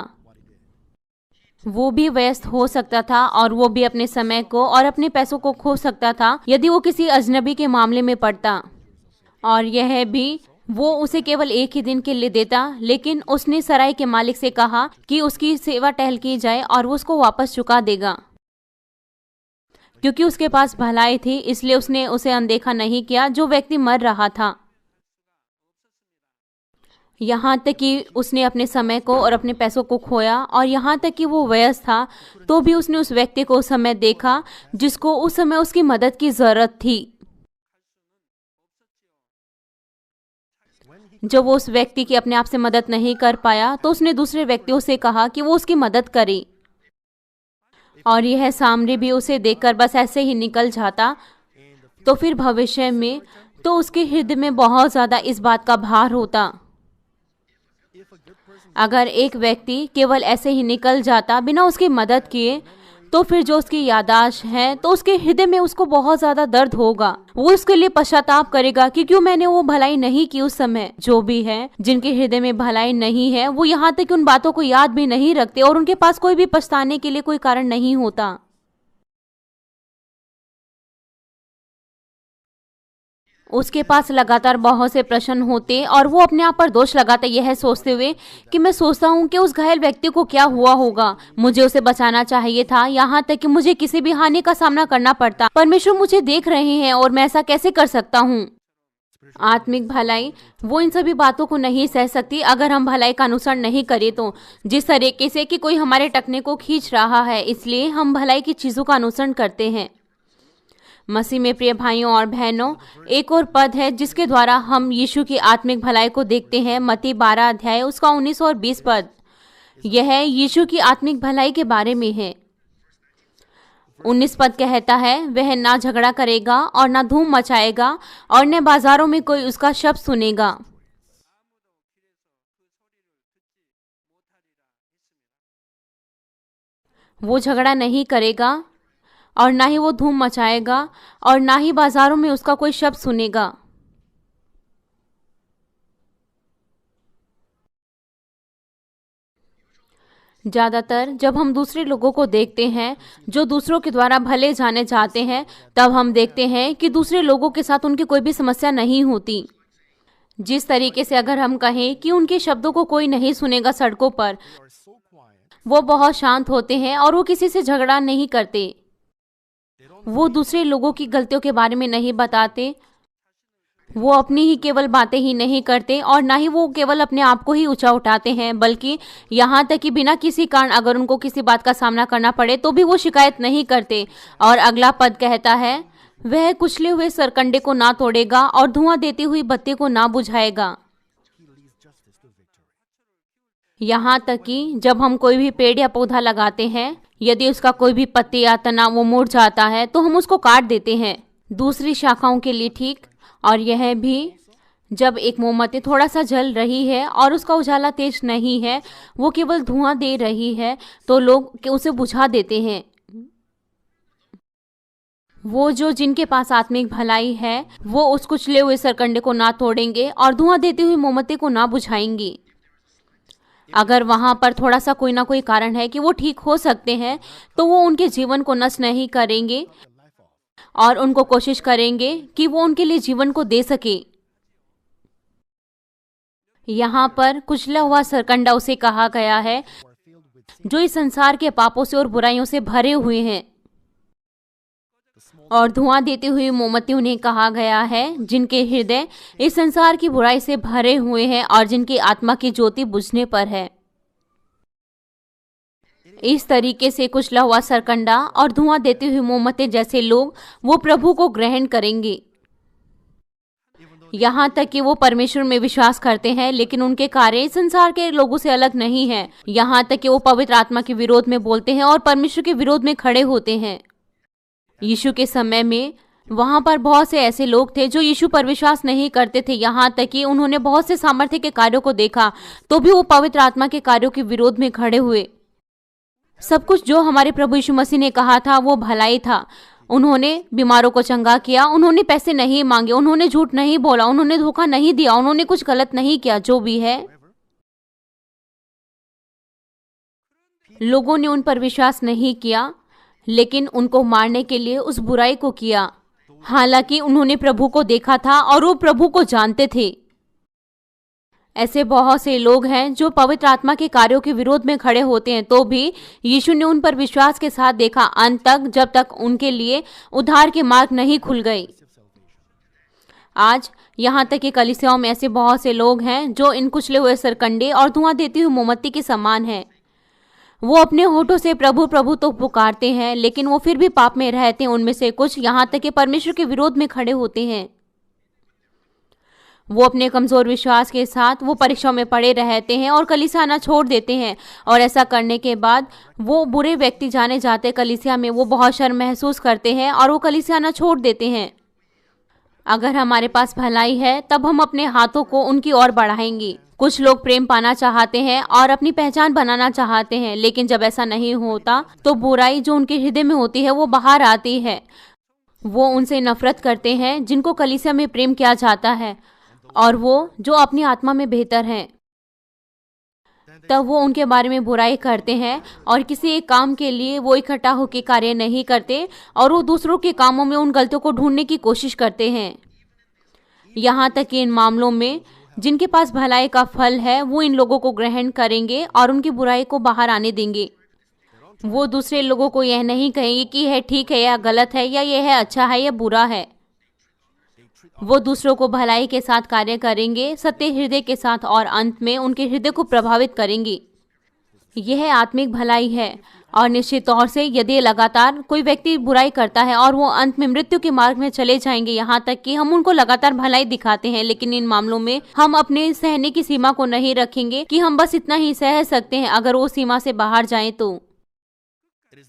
वो भी व्यस्त हो सकता था और वो भी अपने समय को और अपने पैसों को खो सकता था यदि वो किसी अजनबी के मामले में पड़ता। और यह भी वो उसे केवल एक ही दिन के लिए देता, लेकिन उसने सराय के मालिक से कहा कि उसकी सेवा टहल की जाए और वो उसको वापस चुका देगा। क्योंकि उसके पास भलाई थी इसलिए उसने उसे अनदेखा नहीं किया जो व्यक्ति मर रहा था। यहाँ तक कि उसने अपने समय को और अपने पैसों को खोया, और यहाँ तक कि वो व्यस्त था तो भी उसने उस व्यक्ति को उस समय देखा जिसको उस समय उसकी मदद की जरूरत थी। जब वो उस व्यक्ति की अपने आप से मदद नहीं कर पाया तो उसने दूसरे व्यक्तियों से कहा कि वो उसकी मदद करे। और यह सामरी भी उसे देखकर बस ऐसे ही निकल जाता तो फिर भविष्य में तो उसके हृदय में बहुत ज्यादा इस बात का भार होता। अगर एक व्यक्ति केवल ऐसे ही निकल जाता बिना उसकी मदद किए तो फिर जो उसकी यादाश्त है तो उसके हृदय में उसको बहुत ज्यादा दर्द होगा। वो उसके लिए पश्चाताप करेगा कि क्यों मैंने वो भलाई नहीं की उस समय। जो भी है, जिनके हृदय में भलाई नहीं है, वो यहाँ तक कि उन बातों को याद भी नहीं रखते और उनके पास कोई भी पछताने के लिए कोई कारण नहीं होता। उसके पास लगातार बहुत से प्रश्न होते और वो अपने आप पर दोष लगाता, यह सोचते हुए कि मैं सोचता हूँ कि उस घायल व्यक्ति को क्या हुआ होगा, मुझे उसे बचाना चाहिए था, यहाँ तक कि मुझे किसी भी हानि का सामना करना पड़ता। परमेश्वर मुझे देख रहे हैं और मैं ऐसा कैसे कर सकता हूँ। आत्मिक भलाई वो इन सभी बातों को नहीं सह सकती अगर हम भलाई का अनुसरण नहीं करें तो, जिस तरीके से कि कोई हमारे टखने को खींच रहा है, इसलिए हम भलाई की चीजों का अनुसरण करते हैं। मसीह में प्रिय भाइयों और बहनों, एक और पद है जिसके द्वारा हम यीशु की आत्मिक भलाई को देखते हैं। मत्ती 12 अध्याय उसका 19 और 20 पद, यह यीशु की आत्मिक भलाई के बारे में है। 19 पद कहता है, वह ना झगड़ा करेगा और ना धूम मचाएगा और न बाजारों में कोई उसका शब्द सुनेगा। वो झगड़ा नहीं करेगा और ना ही वो धूम मचाएगा और ना ही बाजारों में उसका कोई शब्द सुनेगा। ज्यादातर जब हम दूसरे लोगों को देखते हैं जो दूसरों के द्वारा भले जाने जाते हैं, तब हम देखते हैं कि दूसरे लोगों के साथ उनकी कोई भी समस्या नहीं होती। जिस तरीके से अगर हम कहें कि उनके शब्दों को कोई नहीं सुनेगा सड़कों पर, वो बहुत शांत होते हैं और वो किसी से झगड़ा नहीं करते। वो दूसरे लोगों की गलतियों के बारे में नहीं बताते, वो अपनी ही केवल बातें ही नहीं करते और ना ही वो केवल अपने आप को ही ऊंचा उठाते हैं, बल्कि यहाँ तक कि बिना किसी कारण अगर उनको किसी बात का सामना करना पड़े तो भी वो शिकायत नहीं करते। और अगला पद कहता है, वह कुचले हुए सरकंडे को ना तोड़ेगा और धुआं देती हुई बत्ती को ना बुझाएगा। यहाँ तक कि जब हम कोई भी पेड़ या पौधा लगाते हैं, यदि उसका कोई भी पत्ती या तना वो मुड़ जाता है तो हम उसको काट देते हैं दूसरी शाखाओं के लिए, ठीक। और यह भी जब एक मोमबत्ती थोड़ा सा जल रही है और उसका उजाला तेज नहीं है, वो केवल धुआं दे रही है, तो लोग उसे बुझा देते हैं। वो जो जिनके पास आत्मिक भलाई है, वो उस कुचले हुए सरकंडे को ना तोड़ेंगे और धुआं देती हुई मोमबत्ती को ना बुझाएंगे। अगर वहां पर थोड़ा सा कोई ना कोई कारण है कि वो ठीक हो सकते हैं, तो वो उनके जीवन को नष्ट नहीं करेंगे और उनको कोशिश करेंगे कि वो उनके लिए जीवन को दे सके। यहाँ पर कुचला हुआ सरकंडा उसे कहा गया है जो इस संसार के पापों से और बुराइयों से भरे हुए हैं, और धुआं देती हुई मोमबत्ती उन्हें कहा गया है जिनके हृदय इस संसार की बुराई से भरे हुए हैं और जिनकी आत्मा की ज्योति बुझने पर है। इस तरीके से कुचला हुआ सरकंडा और धुआं देती हुई मोमबत्ती जैसे लोग वो प्रभु को ग्रहण करेंगे। यहाँ तक कि वो परमेश्वर में विश्वास करते हैं, लेकिन उनके कार्य संसार के लोगों से अलग नहीं है। यहाँ तक कि वो पवित्र आत्मा के विरोध में बोलते हैं और परमेश्वर के विरोध में खड़े होते हैं। यीशु के समय में वहां पर बहुत से ऐसे लोग थे जो यीशु पर विश्वास नहीं करते थे। यहाँ तक कि उन्होंने बहुत से सामर्थ्य के कार्यों को देखा, तो भी वो पवित्र आत्मा के कार्यों के विरोध में खड़े हुए। सब कुछ जो हमारे प्रभु यीशु मसीह ने कहा था वो भलाई था। उन्होंने बीमारों को चंगा किया, उन्होंने पैसे नहीं मांगे, उन्होंने झूठ नहीं बोला, उन्होंने धोखा नहीं दिया, उन्होंने कुछ गलत नहीं किया। जो भी है, लोगों ने उन पर विश्वास नहीं किया, लेकिन उनको मारने के लिए उस बुराई को किया। हालांकि उन्होंने प्रभु को देखा था और वो प्रभु को जानते थे। ऐसे बहुत से लोग हैं जो पवित्र आत्मा के कार्यों के विरोध में खड़े होते हैं, तो भी यीशु ने उन पर विश्वास के साथ देखा अंत तक, जब तक उनके लिए उद्धार के मार्ग नहीं खुल गए। आज यहाँ तक कि कलीसियाओं में ऐसे बहुत से लोग हैं जो इन कुचले हुए सरकंडे और धुआं देती हुई मोमबत्ती के समान हैं। वो अपने होठों से प्रभु प्रभु तो पुकारते हैं, लेकिन वो फिर भी पाप में रहते हैं। उनमें से कुछ यहाँ तक कि परमेश्वर के विरोध में खड़े होते हैं। वो अपने कमजोर विश्वास के साथ वो परीक्षाओं में पड़े रहते हैं और कलीसिया आना छोड़ देते हैं, और ऐसा करने के बाद वो बुरे व्यक्ति जाने जाते कलीसिया में। वो बहुत शर्म महसूस करते हैं और वो कलीसिया आना छोड़ देते हैं। अगर हमारे पास भलाई है तब हम अपने हाथों को उनकी ओर बढ़ाएंगे। कुछ लोग प्रेम पाना चाहते हैं और अपनी पहचान बनाना चाहते हैं, लेकिन जब ऐसा नहीं होता तो बुराई जो उनके हृदय में होती है वो बाहर आती है। वो उनसे नफरत करते हैं जिनको कलीसिया में प्रेम किया जाता है, और वो जो अपनी आत्मा में बेहतर हैं। तब वो उनके बारे में बुराई करते हैं और किसी एक काम के लिए वो इकट्ठा होकर कार्य नहीं करते, और वो दूसरों के कामों में उन गलतियों को ढूंढने की कोशिश करते हैं। यहाँ तक कि इन मामलों में जिनके पास भलाई का फल है वो इन लोगों को ग्रहण करेंगे और उनकी बुराई को बाहर आने देंगे। वो दूसरे लोगों को यह नहीं कहेंगे कि यह ठीक है या गलत है, या यह अच्छा है या बुरा है। वो दूसरों को भलाई के साथ कार्य करेंगे, सत्य हृदय के साथ, और अंत में उनके हृदय को प्रभावित करेंगे। यह आत्मिक भलाई है। और निश्चित तौर से यदि लगातार कोई व्यक्ति बुराई करता है और वो अंत में मृत्यु के मार्ग में चले जाएंगे, यहाँ तक कि हम उनको लगातार भलाई दिखाते हैं, लेकिन इन मामलों में हम अपने सहने की सीमा को नहीं रखेंगे कि हम बस इतना ही सह सकते हैं। अगर वो सीमा से बाहर जाएं तो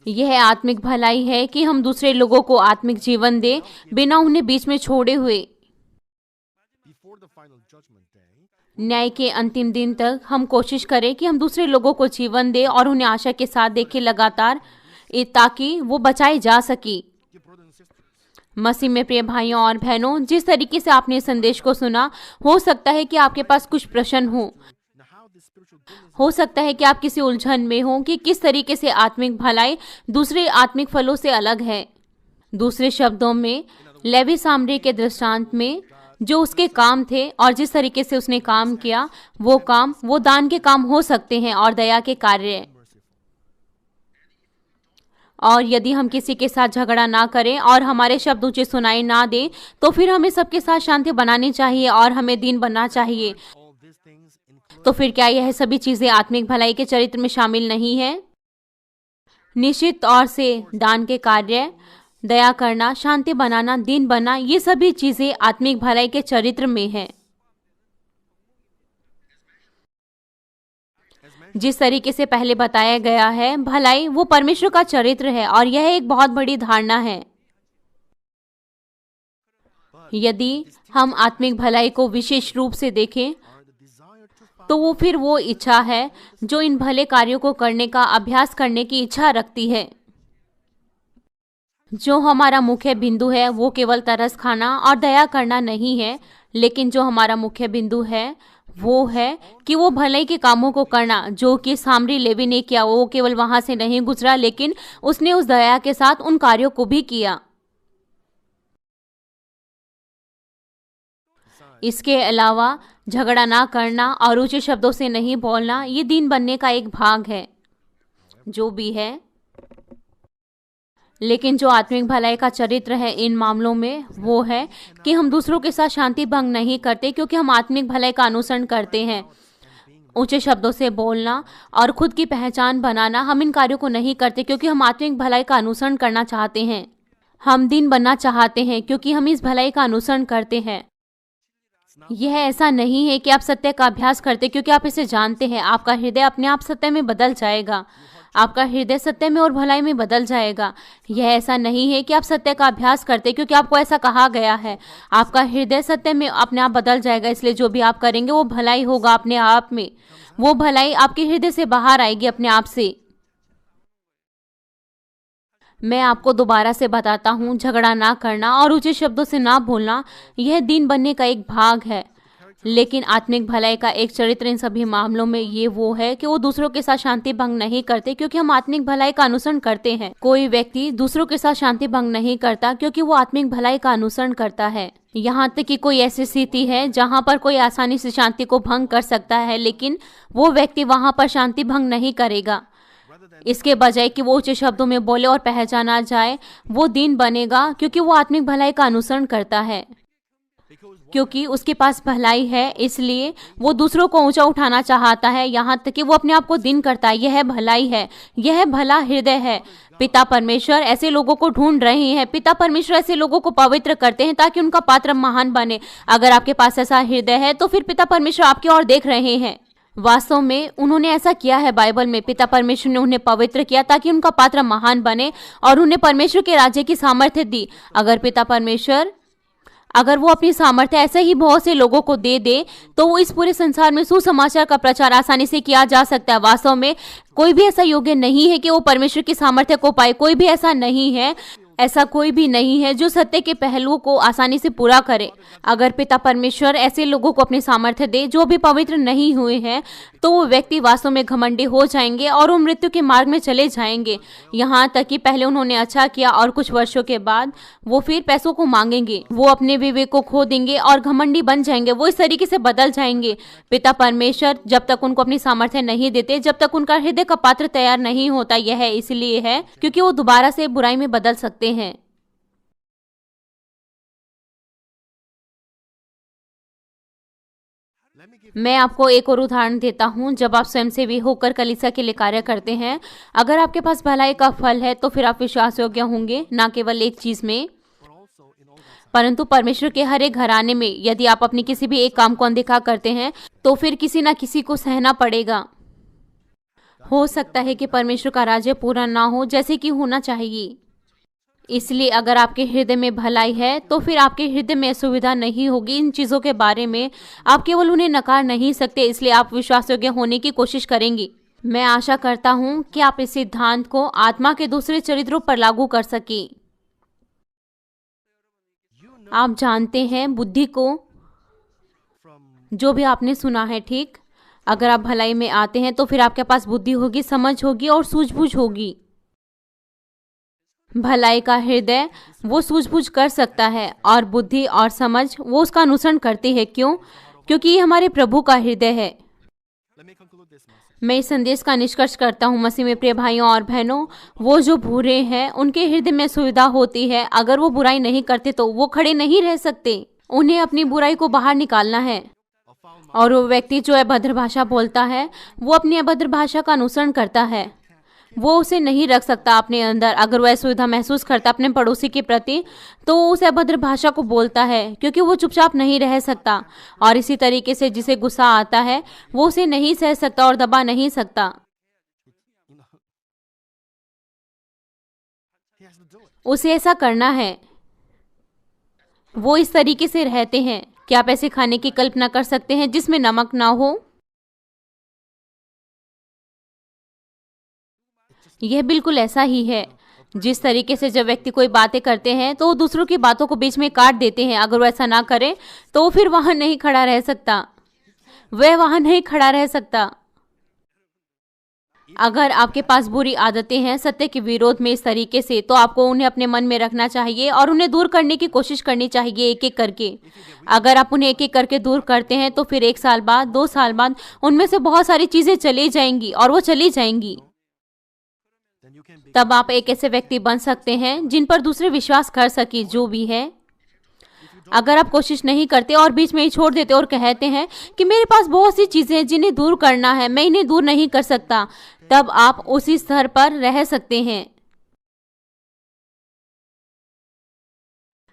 यह आत्मिक भलाई है कि हम दूसरे लोगों को आत्मिक जीवन दें बिना उन्हें बीच में छोड़े हुए। न्याय के अंतिम दिन तक हम कोशिश करें कि हम दूसरे लोगों को जीवन दें और उन्हें आशा के साथ देखें लगातार, ताकि वो बचाए जा सके। मसीह में प्रिय भाइयों और बहनों, जिस तरीके से आपने संदेश को सुना, हो सकता है कि आपके पास कुछ प्रश्न हो सकता है कि आप किसी उलझन में हो कि किस तरीके से आत्मिक भलाई दूसरे आत्मिक फलों से अलग है। दूसरे शब्दों में, लेवी सामरी के दृष्टांत में जो उसके काम थे और जिस तरीके से उसने काम किया, वो दान के काम हो सकते हैं और दया के कार्य। और यदि हम किसी के साथ झगड़ा ना करें और हमारे शब्द ऊंचे सुनाई ना दें, तो फिर हमें सबके साथ शांति बनानी चाहिए और हमें दीन बनना चाहिए। तो फिर क्या यह सभी चीजें आत्मिक भलाई के चरित्र में शामिल नहीं है? निश्चित तौर से दान के कार्य, दया करना, शांति बनाना, दीन बनना, ये सभी चीजें आत्मिक भलाई के चरित्र में है। जिस तरीके से पहले बताया गया है, भलाई वो परमेश्वर का चरित्र है और यह एक बहुत बड़ी धारणा है। यदि हम आत्मिक भलाई को विशेष रूप से देखें तो वो इच्छा है जो इन भले कार्यों को करने का अभ्यास करने की इच्छा रखती है। जो हमारा मुख्य बिंदु है वो केवल तरस खाना और दया करना नहीं है, लेकिन जो हमारा मुख्य बिंदु है वो है कि वो भलाई के कामों को करना जो कि सामरी लेवी ने किया। वो केवल वहां से नहीं गुजरा, लेकिन उसने उस दया के साथ उन कार्यों को भी किया। इसके अलावा झगड़ा ना करना और ऊंचे शब्दों से नहीं बोलना, ये दीन बनने का एक भाग है, जो भी है। लेकिन जो आत्मिक भलाई का चरित्र है इन मामलों में वो है कि हम दूसरों के साथ शांति भंग नहीं करते, क्योंकि हम आत्मिक भलाई का अनुसरण करते हैं। ऊंचे शब्दों से बोलना और खुद की पहचान बनाना, हम इन कार्यों को नहीं करते क्योंकि हम आत्मिक भलाई का अनुसरण करना चाहते हैं। हम दीन बनना चाहते हैं क्योंकि हम इस भलाई का अनुसरण करते हैं। यह ऐसा नहीं है कि आप सत्य का अभ्यास करते क्योंकि आप इसे जानते हैं। आपका हृदय अपने आप सत्य में बदल जाएगा। आपका हृदय सत्य में और भलाई में बदल जाएगा। यह ऐसा नहीं है कि आप सत्य का अभ्यास करते क्योंकि आपको ऐसा कहा गया है। आपका हृदय सत्य में अपने आप बदल जाएगा, इसलिए जो भी आप करेंगे वो भलाई होगा अपने आप में। वो भलाई आपके हृदय से बाहर आएगी अपने आप से। मैं आपको दोबारा से बताता हूँ, झगड़ा ना करना और ऊंचे शब्दों से ना बोलना, यह दीन बनने का एक भाग है। लेकिन आत्मिक भलाई का एक चरित्र इन सभी मामलों में ये वो है कि वो दूसरों के साथ शांति भंग नहीं करते क्योंकि हम आत्मिक भलाई का अनुसरण करते हैं। कोई व्यक्ति दूसरों के साथ शांति भंग नहीं करता क्योंकि वो आत्मिक भलाई का अनुसरण करता है। यहाँ तक कि कोई ऐसी स्थिति है जहाँ पर कोई आसानी से शांति को भंग कर सकता है, लेकिन वो व्यक्ति वहाँ पर शांति भंग नहीं करेगा। इसके बजाय कि वो ऊंचे शब्दों में बोले और पहचाना जाए, वो दीन बनेगा क्योंकि वो आत्मिक भलाई का अनुसरण करता है। क्योंकि उसके पास भलाई है, इसलिए वो दूसरों को ऊंचा उठाना चाहता है, यहाँ तक कि वो अपने आप को दीन करता है। यह भलाई है, यह भला हृदय है। पिता परमेश्वर ऐसे लोगों को ढूंढ रहे हैं। पिता परमेश्वर ऐसे लोगों को पवित्र करते हैं ताकि उनका पात्र महान बने। अगर आपके पास ऐसा हृदय है तो फिर पिता परमेश्वर आपकी ओर देख रहे हैं। वास्तव में उन्होंने ऐसा किया है। बाइबल में पिता परमेश्वर ने उन्हें पवित्र किया ताकि उनका पात्र महान बने और उन्हें परमेश्वर के राज्य की सामर्थ्य दी। अगर पिता परमेश्वर अगर वो अपनी सामर्थ्य ऐसे ही बहुत से लोगों को दे दे तो वो इस पूरे संसार में सुसमाचार का प्रचार आसानी से किया जा सकता है। वास्तव में कोई भी ऐसा योग्य नहीं है कि वो परमेश्वर की सामर्थ्य को पाए। कोई भी ऐसा नहीं है, ऐसा कोई भी नहीं है जो सत्य के पहलुओं को आसानी से पूरा करे। अगर पिता परमेश्वर ऐसे लोगों को अपनी सामर्थ्य दे जो भी पवित्र नहीं हुए हैं, तो वो व्यक्ति वास्तव में घमंडी हो जाएंगे और वो मृत्यु के मार्ग में चले जाएंगे। यहाँ तक कि पहले उन्होंने अच्छा किया और कुछ वर्षों के बाद वो फिर पैसों को मांगेंगे। वो अपने विवेक को खो देंगे और घमंडी बन जाएंगे। वो इस तरीके से बदल जाएंगे। पिता परमेश्वर जब तक उनको अपनी सामर्थ्य नहीं देते, जब तक उनका हृदय का पात्र तैयार नहीं होता, यह इसलिए है क्योंकि वो दोबारा से बुराई में बदल सकते हैं। मैं आपको एक और उदाहरण देता हूँ। जब आप स्वयंसेवी होकर कलीसिया के लिए कार्य करते हैं, अगर आपके पास भलाई का फल है तो फिर आप विश्वास योग्य होंगे, न केवल एक चीज में परंतु परमेश्वर के हर एक घराने में। यदि आप अपनी किसी भी एक काम को अनदेखा करते हैं तो फिर किसी न किसी को सहना पड़ेगा। हो सकता है कि परमेश्वर का राज्य पूरा ना हो जैसे कि होना चाहिए। इसलिए अगर आपके हृदय में भलाई है तो फिर आपके हृदय में असुविधा नहीं होगी। इन चीज़ों के बारे में आप केवल उन्हें नकार नहीं सकते, इसलिए आप विश्वास योग्य होने की कोशिश करेंगे। मैं आशा करता हूँ कि आप इस सिद्धांत को आत्मा के दूसरे चरित्रों पर लागू कर सकें। आप जानते हैं बुद्धि को, जो भी आपने सुना है, ठीक। अगर आप भलाई में आते हैं तो फिर आपके पास बुद्धि होगी, समझ होगी और सूझबूझ होगी। भलाई का हृदय वो सूझबूझ कर सकता है और बुद्धि और समझ वो उसका अनुसरण करती है। क्यों? क्योंकि ये हमारे प्रभु का हृदय है। मैं इस संदेश का निष्कर्ष करता हूँ मसीह में प्रिय भाइयों और बहनों, वो जो बुरे हैं उनके हृदय में सुविधा होती है। अगर वो बुराई नहीं करते तो वो खड़े नहीं रह सकते। उन्हें अपनी बुराई को बाहर निकालना है। और वो व्यक्ति जो अभद्र भाषा बोलता है वो अपनी अभद्र भाषा का अनुसरण करता है। वो उसे नहीं रख सकता अपने अंदर। अगर वह सुविधा महसूस करता अपने पड़ोसी के प्रति तो उसे अभद्र भाषा को बोलता है, क्योंकि वो चुपचाप नहीं रह सकता। और इसी तरीके से जिसे गुस्सा आता है वो उसे नहीं सह सकता और दबा नहीं सकता। उसे ऐसा करना है। वो इस तरीके से रहते हैं। क्या आप ऐसे खाने की कल्पना कर सकते हैं जिसमें नमक ना हो? यह बिल्कुल ऐसा ही है। जिस तरीके से जब व्यक्ति कोई बातें करते हैं तो वो दूसरों की बातों को बीच में काट देते हैं। अगर वो ऐसा ना करे तो फिर वहां नहीं खड़ा रह सकता। वह वहां नहीं खड़ा रह सकता। अगर आपके पास बुरी आदतें हैं सत्य के विरोध में इस तरीके से, तो आपको उन्हें अपने मन में रखना चाहिए और उन्हें दूर करने की कोशिश करनी चाहिए, एक एक करके। अगर आप उन्हें एक एक करके दूर करते हैं तो फिर 1 साल बाद, 2 साल बाद उनमें से बहुत सारी चीजें चली जाएंगी और वो चली जाएंगी। तब आप एक ऐसे व्यक्ति बन सकते हैं जिन पर दूसरे विश्वास कर सके, जो भी है। अगर आप कोशिश नहीं करते और बीच में ही छोड़ देते और कहते हैं कि मेरे पास बहुत सी चीजें हैं जिन्हें दूर करना है, मैं इन्हें दूर नहीं कर सकता, तब आप उसी स्तर पर रह सकते हैं।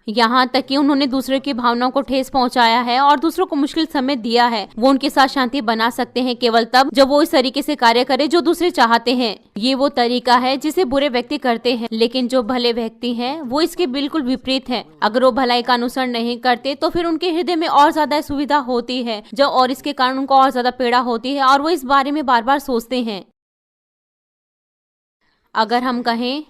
यहाँ तक कि उन्होंने दूसरे की भावनाओं को ठेस पहुंचाया है और दूसरों को मुश्किल समय दिया है। वो उनके साथ शांति बना सकते हैं केवल तब जब वो इस तरीके से कार्य करे जो दूसरे चाहते हैं। ये वो तरीका है जिसे बुरे व्यक्ति करते हैं, लेकिन जो भले व्यक्ति हैं वो इसके बिल्कुल विपरीत है। अगर वो भलाई का अनुसरण नहीं करते तो फिर उनके हृदय में और ज्यादा सुविधा होती है और इसके कारण उनको और ज्यादा पीड़ा होती है और वो इस बारे में बार बार सोचते हैं। अगर हम कहें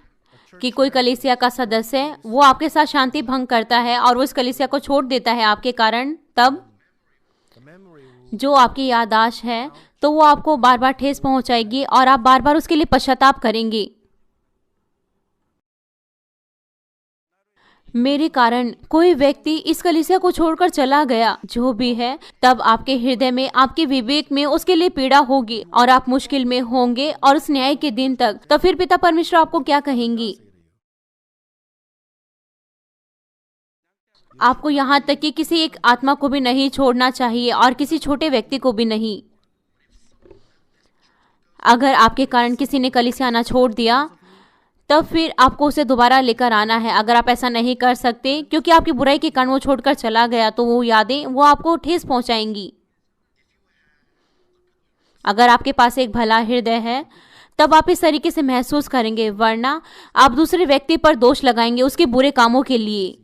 कि कोई कलीसिया का सदस्य वो आपके साथ शांति भंग करता है और वो इस कलीसिया को छोड़ देता है आपके कारण, तब जो आपकी याददाश्त है तो वो आपको बार बार ठेस पहुंचाएगी और आप बार बार उसके लिए पश्चाताप करेंगे। मेरे कारण कोई व्यक्ति इस कलीसिया को छोड़कर चला गया, जो भी है, तब आपके हृदय में, आपके विवेक में उसके लिए पीड़ा होगी और आप मुश्किल में होंगे और उस न्याय के दिन तक। तो फिर पिता परमेश्वर आपको क्या कहेंगी? आपको यहाँ तक कि किसी एक आत्मा को भी नहीं छोड़ना चाहिए और किसी छोटे व्यक्ति को भी नहीं। अगर आपके कारण किसी ने कलीसिया आना छोड़ दिया तब फिर आपको उसे दोबारा लेकर आना है। अगर आप ऐसा नहीं कर सकते क्योंकि आपकी बुराई के कारण वो छोड़कर चला गया, तो वो यादें वो आपको ठेस पहुंचाएंगी। अगर आपके पास एक भला हृदय है तब आप इस तरीके से महसूस करेंगे, वरना आप दूसरे व्यक्ति पर दोष लगाएंगे उसके बुरे कामों के लिए।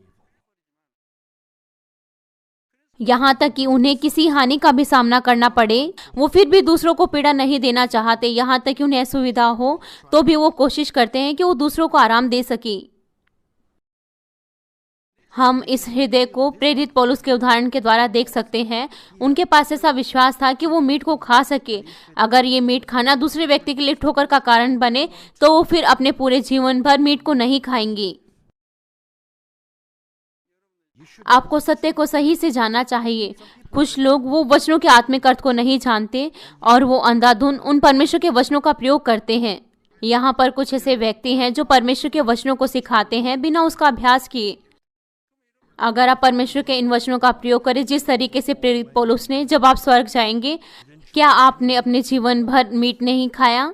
यहाँ तक कि उन्हें किसी हानि का भी सामना करना पड़े, वो फिर भी दूसरों को पीड़ा नहीं देना चाहते। यहाँ तक कि उन्हें असुविधा हो तो भी वो कोशिश करते हैं कि वो दूसरों को आराम दे सके। हम इस हृदय को प्रेरित पौलुस के उदाहरण के द्वारा देख सकते हैं। उनके पास ऐसा विश्वास था कि वो मीट को खा सके। अगर ये मीट खाना दूसरे व्यक्ति के लिए ठोकर का कारण बने तो वो फिर अपने पूरे जीवन भर मीट को नहीं खाएंगे। आपको सत्य को सही से जानना चाहिए। कुछ लोग वो वचनों के आत्मिक अर्थ को नहीं जानते और वो अंधाधुंध उन परमेश्वर के वचनों का प्रयोग करते हैं। यहाँ पर कुछ ऐसे व्यक्ति हैं जो परमेश्वर के वचनों को सिखाते हैं बिना उसका अभ्यास किए। अगर आप परमेश्वर के इन वचनों का प्रयोग करें जिस तरीके से प्रेरित पौलुस ने, जब आप स्वर्ग जाएंगे, क्या आपने अपने जीवन भर मीट नहीं खाया?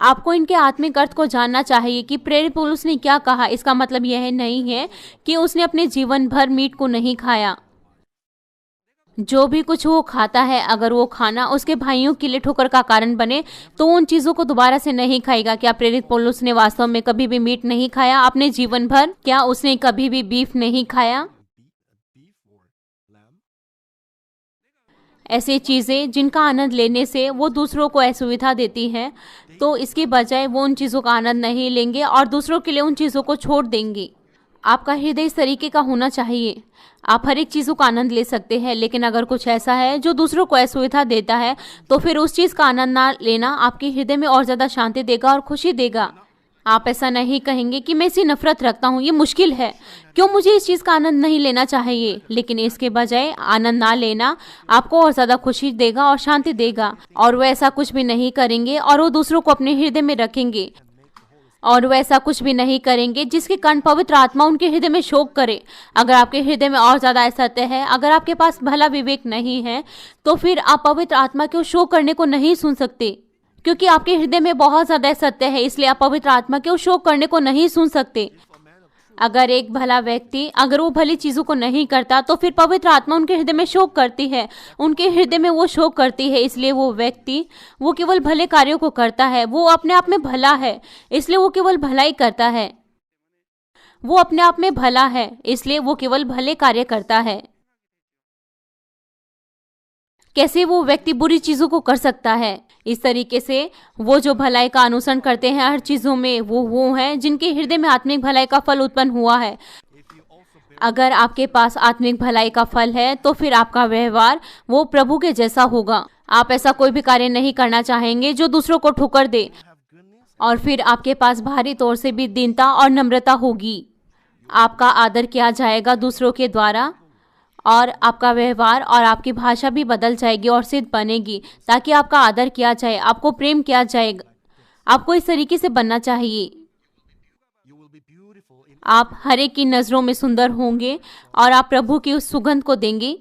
आपको इनके आत्मिक अर्थ को जानना चाहिए कि प्रेरित पौलुस ने क्या कहा। इसका मतलब यह नहीं है कि उसने अपने जीवन भर मीट को नहीं खाया। जो भी कुछ वो खाता है, अगर वो खाना उसके भाइयों के लिए ठोकर का कारण बने तो उन चीजों को दोबारा से नहीं खाएगा। क्या प्रेरित पौलुस ने वास्तव में कभी भी मीट नहीं खाया अपने जीवन भर? क्या उसने कभी भी बीफ नहीं खाया? ऐसी चीजें जिनका आनंद लेने से वो दूसरों को असुविधा देती है, तो इसके बजाय वो उन चीजों का आनंद नहीं लेंगे और दूसरों के लिए उन चीजों को छोड़ देंगे। आपका हृदय इस तरीके का होना चाहिए। आप हर एक चीज़ों का आनंद ले सकते हैं, लेकिन अगर कुछ ऐसा है जो दूसरों को असुविधा देता है तो फिर उस चीज़ का आनंद ना लेना आपके हृदय में और ज़्यादा शांति देगा और खुशी देगा। आप ऐसा नहीं कहेंगे कि मैं इसी नफरत रखता हूँ, ये मुश्किल है, क्यों मुझे इस चीज़ का आनंद नहीं लेना चाहिए। लेकिन इसके बजाय आनंद ना लेना आपको और ज़्यादा खुशी देगा और शांति देगा। और वो ऐसा कुछ भी नहीं करेंगे और वो दूसरों को अपने हृदय में रखेंगे और वो ऐसा कुछ भी नहीं करेंगे जिसके कारण पवित्र आत्मा उनके हृदय में शोक करे। अगर आपके हृदय में और ज़्यादा असत्य है, अगर आपके पास भला विवेक नहीं है, तो फिर आप पवित्र आत्मा के शोक करने को नहीं सुन सकते, क्योंकि आपके हृदय में बहुत ज़्यादा असत्य है। इसलिए आप पवित्र आत्मा के शोक करने को नहीं सुन सकते। अगर एक भला व्यक्ति अगर वो भली चीज़ों को नहीं करता तो फिर पवित्र आत्मा उनके हृदय में शोक करती है, उनके हृदय में वो शोक करती है। इसलिए वो व्यक्ति वो केवल भले कार्यों को करता है। वो अपने आप में भला है, इसलिए वो केवल भलाई करता है। वो अपने आप में भला है, इसलिए वो केवल भले कार्य करता है। कैसे वो व्यक्ति बुरी चीज़ों को कर सकता है? इस तरीके से वो जो भलाई का अनुसरण करते हैं हर चीज़ों में, वो हैं जिनके हृदय में आत्मिक भलाई का फल उत्पन्न हुआ है। अगर आपके पास आत्मिक भलाई का फल है तो फिर आपका व्यवहार वो प्रभु के जैसा होगा। आप ऐसा कोई भी कार्य नहीं करना चाहेंगे जो दूसरों को ठोकर दे, और फिर आपके पास बाहरी तौर से भी दीनता और नम्रता होगी। आपका आदर किया जाएगा दूसरों के द्वारा, और आपका व्यवहार और आपकी भाषा भी बदल जाएगी और सिद्ध बनेगी, ताकि आपका आदर किया जाए, आपको प्रेम किया जाएगा। आपको इस तरीके से बनना चाहिए। आप हर एक की नज़रों में सुंदर होंगे और आप प्रभु की उस सुगंध को देंगे।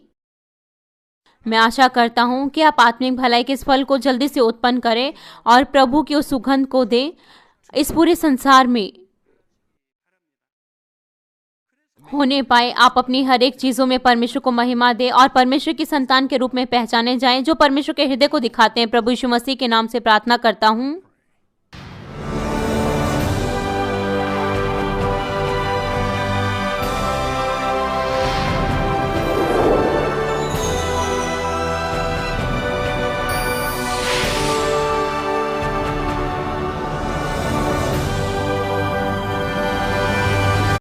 मैं आशा करता हूँ कि आप आत्मिक भलाई के इस फल को जल्दी से उत्पन्न करें और प्रभु की उस सुगंध को दें इस पूरे संसार में होने पाए। आप अपनी हर एक चीज़ों में परमेश्वर को महिमा दें और परमेश्वर की संतान के रूप में पहचाने जाएं, जो परमेश्वर के हृदय को दिखाते हैं। प्रभु यीशु मसीह के नाम से प्रार्थना करता हूँ।